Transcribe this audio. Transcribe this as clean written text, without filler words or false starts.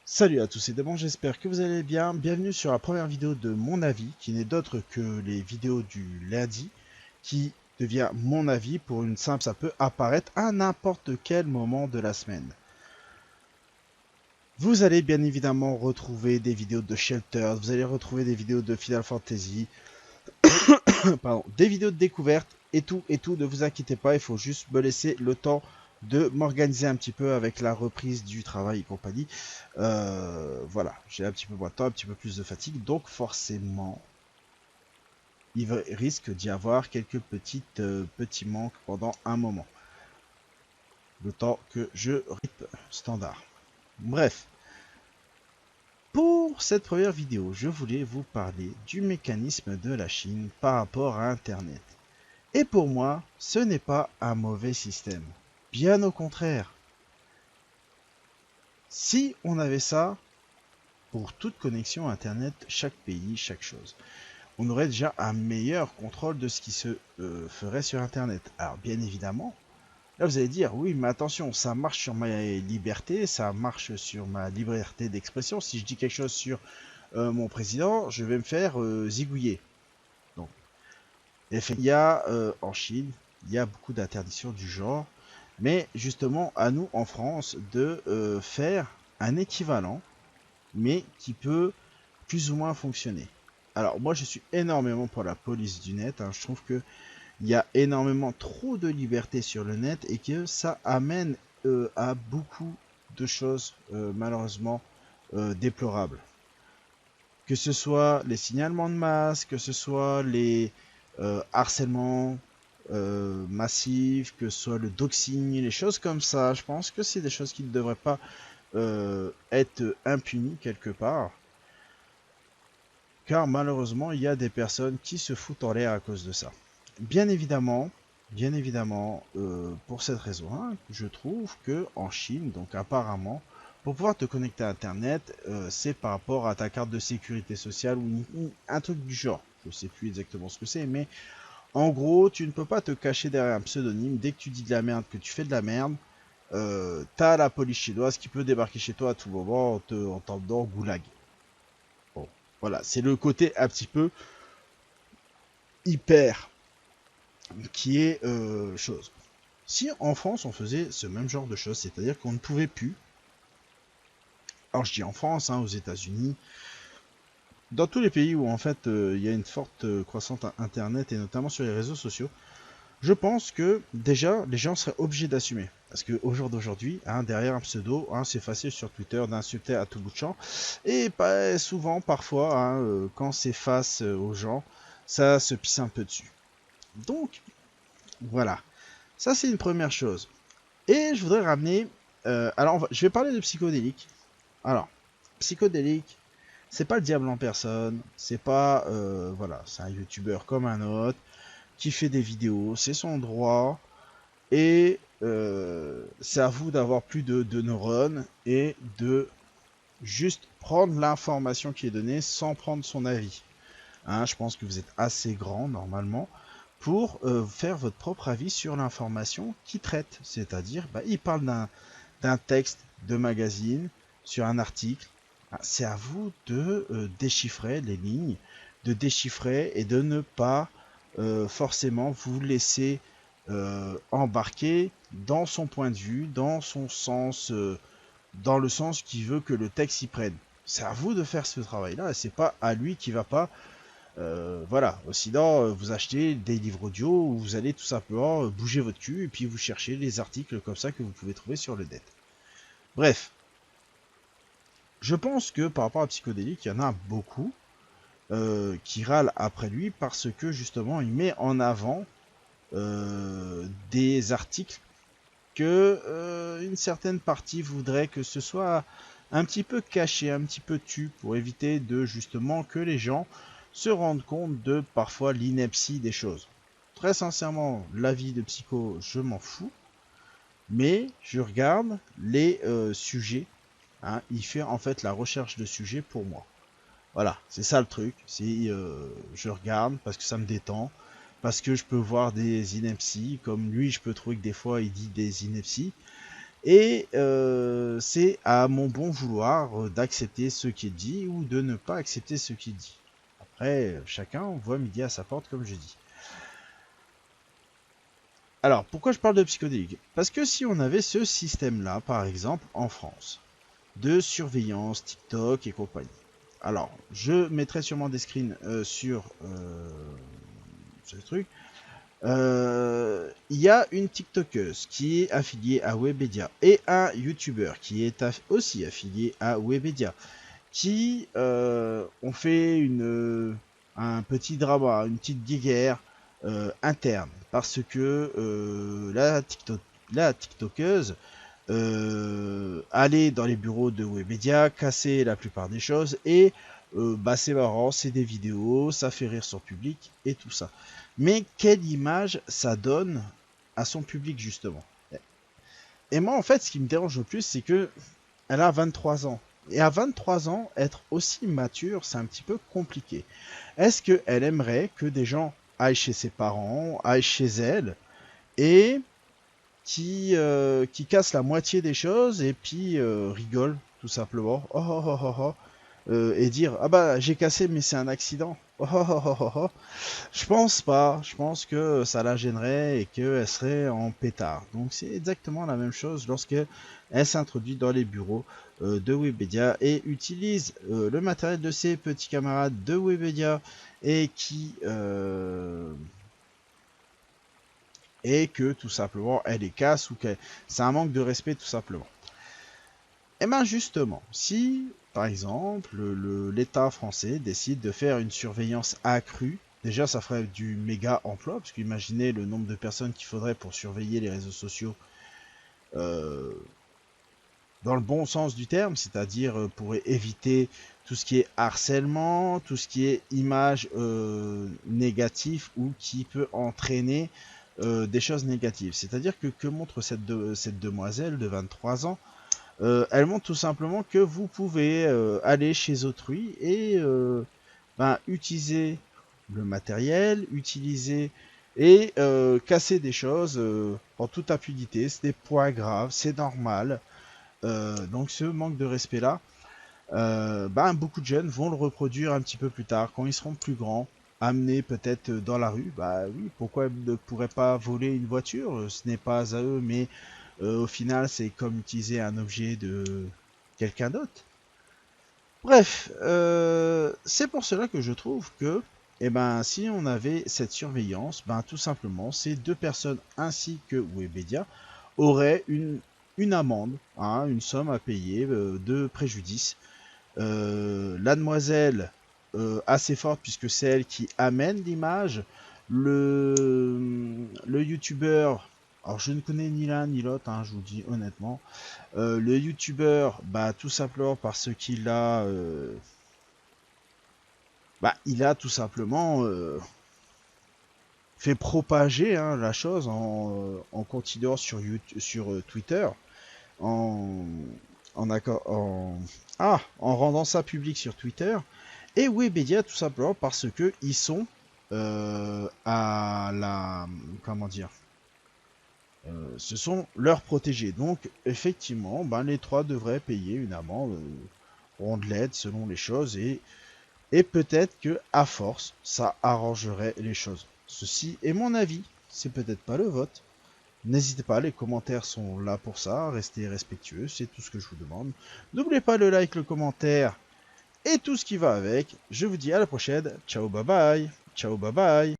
Salut à tous et d'abord j'espère que vous allez bien. Bienvenue sur la première vidéo de mon avis, qui n'est d'autre que les vidéos du lundi, qui devient mon avis pour une simple, ça peut apparaître à n'importe quel moment de la semaine. Vous allez bien évidemment retrouver des vidéos de Shelter, vous allez retrouver des vidéos de Final Fantasy, pardon, des vidéos de découverte et tout, ne vous inquiétez pas, il faut juste me laisser le temps de m'organiser un petit peu avec la reprise du travail et compagnie. Voilà, j'ai un petit peu moins de temps, un petit peu plus de fatigue, donc forcément, risque d'y avoir quelques petits manques pendant un moment. Le temps que je rip standard. Bref, pour cette première vidéo, je voulais vous parler du mécanisme de la Chine par rapport à Internet. Et pour moi, ce n'est pas un mauvais système. Bien au contraire. Si on avait ça pour toute connexion Internet, chaque pays, chaque chose, on aurait déjà un meilleur contrôle de ce qui se ferait sur Internet. Alors bien évidemment, là vous allez dire, oui mais attention, ça marche sur ma liberté, ça marche sur ma liberté d'expression. Si je dis quelque chose sur mon président, je vais me faire zigouiller. Donc, il y a en Chine, il y a beaucoup d'interdictions du genre, mais justement à nous en France de faire un équivalent, mais qui peut plus ou moins fonctionner. Alors moi je suis énormément pour la police du net, hein. Je trouve que il y a énormément trop de liberté sur le net et que ça amène à beaucoup de choses malheureusement déplorables. Que ce soit les signalements de masse, que ce soit les harcèlements massifs, que ce soit le doxing, les choses comme ça, je pense que c'est des choses qui ne devraient pas être impunies quelque part. Car malheureusement, il y a des personnes qui se foutent en l'air à cause de ça. Bien évidemment, pour cette raison, hein, je trouve que en Chine, donc apparemment, pour pouvoir te connecter à Internet, c'est par rapport à ta carte de sécurité sociale ou un truc du genre. Je ne sais plus exactement ce que c'est, mais en gros, tu ne peux pas te cacher derrière un pseudonyme. Dès que tu dis de la merde, que tu fais de la merde, t'as la police chinoise qui peut débarquer chez toi à tout moment en t'emmenant au goulag. Bon, voilà, c'est le côté un petit peu hyper qui est chose. Si en France on faisait ce même genre de choses, c'est-à-dire qu'on ne pouvait plus, alors je dis en France, hein, aux États-Unis, dans tous les pays où en fait il y a une forte croissance internet et notamment sur les réseaux sociaux, je pense que déjà les gens seraient obligés d'assumer. Parce qu'au jour d'aujourd'hui, hein, derrière un pseudo, hein, c'est facile sur Twitter d'insulter à tout bout de champ. Et pas souvent, parfois, hein, quand c'est face aux gens, ça se pisse un peu dessus. Donc, voilà. Ça, c'est une première chose. Et je voudrais ramener... alors, je vais parler de psychodélique. Alors, psychodélique, c'est pas le diable en personne. C'est pas... voilà, c'est un youtubeur comme un autre qui fait des vidéos. C'est son droit. Et c'est à vous d'avoir plus de neurones et de juste prendre l'information qui est donnée sans prendre son avis. Hein, je pense que vous êtes assez grand normalement pour faire votre propre avis sur l'information qu'il traite. C'est-à-dire, bah, il parle d'un texte de magazine sur un article. Ah, c'est à vous de déchiffrer les lignes, de déchiffrer et de ne pas forcément vous laisser embarquer dans son point de vue, dans son sens, dans le sens qu'il veut que le texte y prenne. C'est à vous de faire ce travail-là, et c'est pas à lui qui va pas. Voilà. Sinon, vous achetez des livres audio où vous allez tout simplement bouger votre cul et puis vous cherchez les articles comme ça que vous pouvez trouver sur le net. Bref, je pense que par rapport à Psychodélique, il y en a beaucoup qui râlent après lui parce que justement il met en avant des articles que une certaine partie voudrait que ce soit un petit peu caché, un petit peu tu, pour éviter de justement que les gens se rendent compte de parfois l'ineptie des choses. Très sincèrement, l'avis de Psycho, je m'en fous, mais je regarde les sujets. Hein, il fait en fait la recherche de sujets pour moi. Voilà, c'est ça le truc. C'est je regarde parce que ça me détend, parce que je peux voir des inepties, comme lui, je peux trouver que des fois il dit des inepties. Et c'est à mon bon vouloir d'accepter ce qui est dit ou de ne pas accepter ce qui est dit. Après, chacun voit midi à sa porte, comme je dis. Alors, pourquoi je parle de psychodélique? Parce que si on avait ce système-là, par exemple, en France, de surveillance, TikTok et compagnie. Alors, je mettrai sûrement des screens sur ce truc. Il y a une TikTokeuse qui est affiliée à Webedia et un YouTuber qui est aussi affilié à Webedia qui ont fait un petit drama, une petite guerre interne parce que la TikTokeuse aller dans les bureaux de Webedia, casser la plupart des choses et bah c'est marrant, c'est des vidéos, ça fait rire son public et tout ça. Mais quelle image ça donne à son public justement? Et moi en fait ce qui me dérange le plus c'est que elle a 23 ans. Et à 23 ans, être aussi mature, c'est un petit peu compliqué. Est-ce qu'elle aimerait que des gens aillent chez ses parents, aillent chez elle et qui casse la moitié des choses et puis rigole tout simplement et dire ah bah j'ai cassé mais c'est un accident. Je pense pas, je pense que ça la gênerait et qu'elle serait en pétard. Donc c'est exactement la même chose lorsque elle s'introduit dans les bureaux de Webedia et utilise le matériel de ses petits camarades de Webedia et et que tout simplement elle les casse ou que c'est un manque de respect tout simplement. Et bien justement, si par exemple l'État français décide de faire une surveillance accrue, déjà ça ferait du méga emploi, parce qu'imaginez le nombre de personnes qu'il faudrait pour surveiller les réseaux sociaux euh, dans le bon sens du terme, c'est-à-dire pour éviter tout ce qui est harcèlement, tout ce qui est image négative ou qui peut entraîner des choses négatives. C'est-à-dire que montre cette demoiselle de 23 ans? Elle montre tout simplement que vous pouvez aller chez autrui et utiliser le matériel, utiliser et casser des choses en toute impunité. C'est des points graves, c'est normal. Donc ce manque de respect là, beaucoup de jeunes vont le reproduire un petit peu plus tard, quand ils seront plus grands, amenés peut-être dans la rue. Bah oui, pourquoi ils ne pourraient pas voler une voiture? Ce n'est pas à eux, mais au final, c'est comme utiliser un objet de quelqu'un d'autre. Bref, c'est pour cela que je trouve que, si on avait cette surveillance, tout simplement, ces deux personnes ainsi que Webedia auraient une amende, hein, une somme à payer de préjudice. La demoiselle assez forte puisque c'est elle qui amène l'image. Le youtubeur, alors je ne connais ni l'un ni l'autre, hein, je vous dis honnêtement. Le youtubeur, tout simplement parce qu'il a, il a tout simplement fait propager hein, la chose en continuant sur Twitter, en, en rendant ça public sur Twitter. Et Webedia tout simplement parce que ils sont à la comment dire ce sont leurs protégés. Donc effectivement, les trois devraient payer une amende rondelette selon les choses et peut-être que à force ça arrangerait les choses. Ceci est mon avis, c'est peut-être pas le vote. N'hésitez pas, les commentaires sont là pour ça, restez respectueux, c'est tout ce que je vous demande. N'oubliez pas le like, le commentaire et tout ce qui va avec. Je vous dis à la prochaine. Ciao, bye bye. Ciao, bye bye.